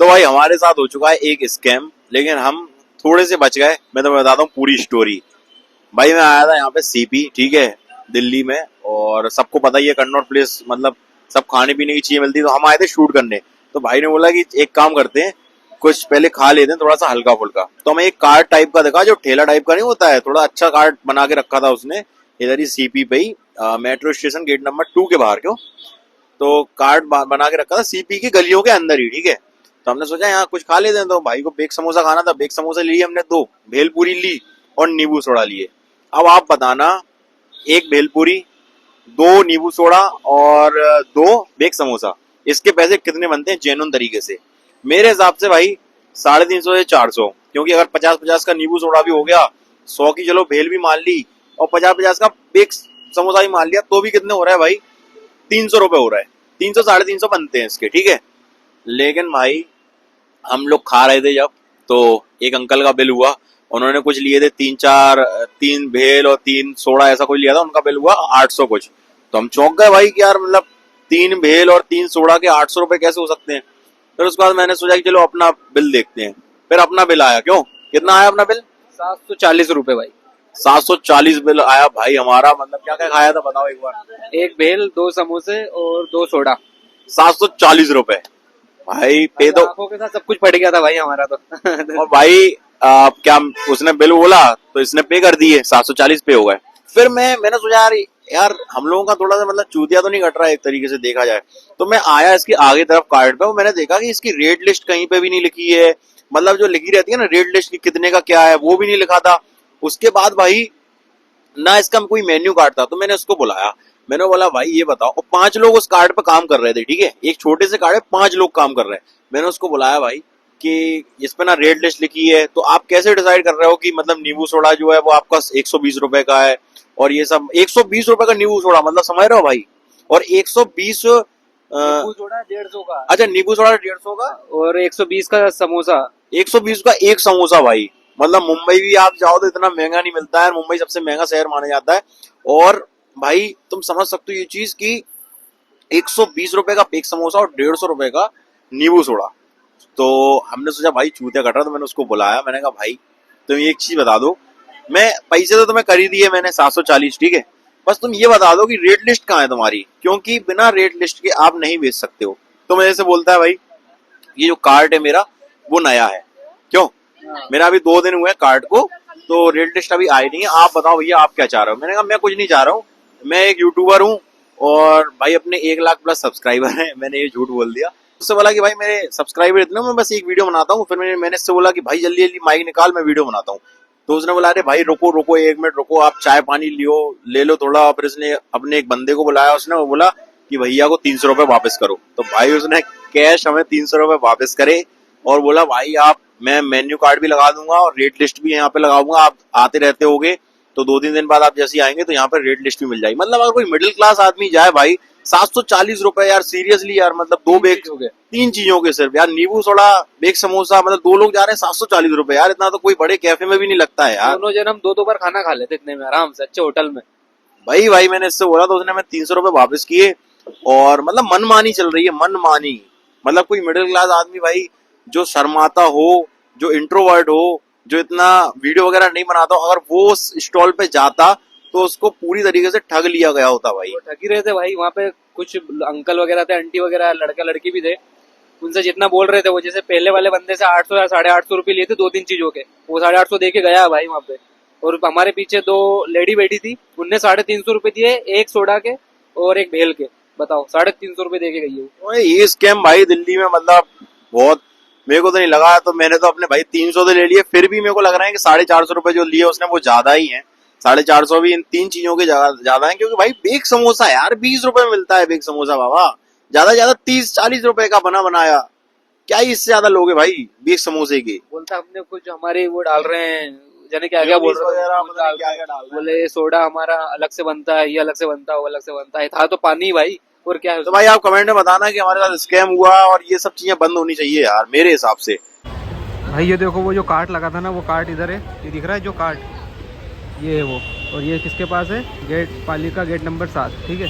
तो भाई हमारे साथ हो चुका है एक स्कैम, लेकिन हम थोड़े से बच गए। मैं तुम्हें बताता हूँ पूरी स्टोरी। भाई मैं आया था यहाँ पे सीपी, ठीक है, दिल्ली में, और सबको पता ही है कन्नॉट प्लेस मतलब सब खाने पीने की चीजें मिलती है। तो हम आए थे शूट करने। तो भाई ने बोला कि एक काम करते हैं, कुछ पहले खा लेते हैं थोड़ा सा हल्का फुल्का। तो हमें एक कार्ट टाइप का देखा, जो ठेला टाइप का नहीं होता है, थोड़ा अच्छा कार्ट बना के रखा था उसने इधर ही सीपी पे ही, मेट्रो स्टेशन गेट नंबर 2 के बाहर। क्यों, तो कार्ट बना के रखा था सीपी की गलियों के अंदर ही, ठीक है। तो हमने सोचा यहाँ कुछ खा लेते हैं। तो भाई को बेक समोसा खाना था, बेक समोसा लिए हमने 2, भेलपूरी ली और नींबू सोडा लिए। अब आप बताना, एक भेलपूरी, 2 नींबू सोडा और 2 बेक समोसा, इसके पैसे कितने बनते हैं जेन्युइन तरीके से? मेरे हिसाब से भाई 350 से 400, क्योंकि अगर 50-50 का नींबू सोडा भी हो गया, 100 की चलो भेल भी मान ली, और 50-50 का बेक समोसा भी मान लिया, तो भी कितने हो रहा है भाई? 300 रुपए हो रहा है। 300-350 बनते हैं इसके, ठीक है। लेकिन भाई हम लोग खा रहे थे जब, तो एक अंकल का बिल हुआ। उन्होंने कुछ लिए थे 3 भेल और 3 सोडा ऐसा कुछ लिया था, उनका बिल हुआ 800 कुछ। तो हम चौंक गए भाई कि यार मतलब 3 भेल और 3 सोडा के 800 रुपए कैसे हो सकते हैं। फिर उसके बाद मैंने सोचा कि चलो अपना बिल देखते हैं। फिर अपना बिल आया। क्यों, कितना आया अपना बिल? 740 रुपए भाई। 740 बिल आया भाई हमारा। मतलब क्या क्या खाया था बताओ एक बार। एक भेल, 2 समोसे और 2 सोडा। 740 रुपए भाई पे तो। आंखों के साथ सब कुछ पड़ गया था भाई हमारा तो। और भाई क्या उसने बिल बोला तो इसने पे कर दिए, 740 पे हो गए। फिर मैंने सोचा यार हम लोगों का थोड़ा सा मतलब चूतिया तो नहीं कट रहा है एक तरीके से देखा जाए। तो मैं आया इसकी आगे तरफ कार्ड पे, और मैंने देखा कि इसकी रेट लिस्ट कहीं पे भी नहीं लिखी है। मतलब जो लिखी रहती है ना रेट लिस्ट की कितने का क्या है, वो भी नहीं लिखा था। उसके बाद भाई ना इसका कोई मेन्यू कार्ड था। तो मैंने उसको बुलाया, मैंने बोला भाई ये बताओ। और 5 लोग उस कार्ड पे काम कर रहे थे, ठीक है, एक छोटे से कार्ड है 5 लोग काम कर रहे हैं। मैंने उसको बुलाया भाई कि इस पे ना रेट लिस्ट लिखी है, तो आप कैसे डिसाइड कर रहे हो कि मतलब नींबू सोडा जो है वो आपका 120 रुपए का है, और ये सब 120 रुपए का नींबू सोडा, मतलब समझ रहे हो भाई? और 120 नींबू सोडा 150 का। अच्छा नींबू सोडा 150 का, और 120 का समोसा। 120 का एक समोसा भाई। मतलब मुंबई भी आप जाओ तो इतना महंगा नहीं मिलता है, मुंबई सबसे महंगा शहर माना जाता है। और भाई तुम समझ सकते हो ये चीज की 120 रुपए का एक समोसा और 150 रुपए का नींबू सोडा। तो हमने सोचा भाई चूतिया कट रहा, तो मैंने उसको बुलाया। मैंने कहा भाई तुम एक चीज बता दो, मैं पैसे तो तुम्हें कर ही दिए मैंने 740, ठीक है, बस तुम ये बता दो कि रेट लिस्ट कहाँ है तुम्हारी, क्योंकि बिना रेट लिस्ट के आप नहीं बेच सकते हो। तो मेरे से बोलता है भाई ये जो कार्ड है मेरा वो नया है। क्यों, मेरा अभी 2 दिन हुए कार्ड को, तो रेट लिस्ट अभी आई नहीं है। आप बताओ भैया आप क्या चाह रहे हो? मैंने कहा मैं कुछ नहीं चाह रहा हूँ, मैं एक यूट्यूबर हूँ और भाई अपने 1 लाख प्लस सब्सक्राइबर हैं। मैंने ये झूठ बोल दिया। उससे बोला कि भाई मेरे सब्सक्राइबर इतने, मैं बस एक वीडियो बनाता हूँ। फिर मैंने इससे बोला कि भाई जल्दी जल्दी माइक निकाल, मैं वीडियो बनाता हूँ। तो उसने बोला अरे भाई रुको रुको 1 मिनट रुको, आप चाय पानी ले लो थोड़ा। फिर उसने अपने एक बंदे को बुलाया, उसने वो बोला कि भैया को 300 रुपए वापस करो। तो भाई उसने कैश हमें 300 रुपए वापस करे और बोला भाई आप, मैं मेन्यू कार्ड भी लगा दूंगा और रेट लिस्ट भी यहाँ पे लगाऊंगा, आप आते रहते होगे तो 2-3 दिन बाद आप जैसे ही आएंगे तो यहाँ पे रेट लिस्ट भी मिल जाएगी। मतलब अगर कोई मिडिल क्लास आदमी जाए भाई 740 रुपए यार, सीरियसली यार, मतलब 2 बेग हो गए 3 चीजों के सिर्फ यार, नींबू सोडा बेग समोसा, मतलब 2 लोग जा रहे हैं 740 रुपए यार। इतना तो कोई बड़े कैफे में भी नहीं लगता है यार। दोनों जन हम 2-2 बार खाना खा लेते इतने में आराम से अच्छे होटल में। भाई मैंने इससे बोला तो उसने मैं 300 रुपए वापस किए। और मतलब मनमानी चल रही है, मनमानी। मतलब कोई मिडिल क्लास आदमी भाई जो शर्माता हो, जो इंट्रोवर्ट हो, जो इतना वीडियो वगैरह नहीं बनाता, अगर वो उस स्टॉल पे जाता तो उसको पूरी तरीके से ठग लिया गया होता भाई। ठग ही रहे थे भाई। वहाँ पे कुछ अंकल वगैरह थे, आंटी वगैरह, लड़का लड़की भी थे। उनसे जितना बोल रहे थे वो, जैसे पहले वाले बंदे से 800 या 850 रुपए लिए थे 2-3 चीजों के, वो 850 दे के गया भाई वहाँ पे। और हमारे पीछे 2 लेडी बैठी थी, उनने 350 रुपए दिए, एक सोडा के और एक भेल के। बताओ 350 रुपए दे के गई है। ये स्कैम भाई दिल्ली में मतलब बहुत, मेरे को तो नहीं लगा। तो मैंने तो अपने भाई 300 तो ले लिए, फिर भी मेरे को लग रहा है कि 450 रुपए जो लिए उसने वो ज्यादा ही है। 450 भी इन 3 चीजों के ज्यादा है, क्योंकि भाई बेग समोसा यार 20 रुपए में मिलता है बेग समोसा बाबा, ज्यादा ज्यादा 30-40 रुपए का बना बनाया, क्या ही इससे ज्यादा लोगे भाई बेग समोसे के? बोलता हमने कुछ हमारे वो डाल रहे हैं, जाने क्या क्या बोल रहे हैं, बोले सोडा हमारा अलग से बनता है, ये अलग से बनता है, वो अलग से बनता है। था तो पानी भाई, और क्या है। तो भाई आप कमेंट में बताना कि हमारे साथ स्कैम हुआ, और ये सब चीजें बंद होनी चाहिए यार मेरे हिसाब से। भाई ये देखो वो जो कार्ट लगा था ना, वो कार्ट इधर है, ये दिख रहा है जो कार्ट, ये है वो। और ये किसके पास है? गेट पालिका गेट नंबर 7, ठीक है।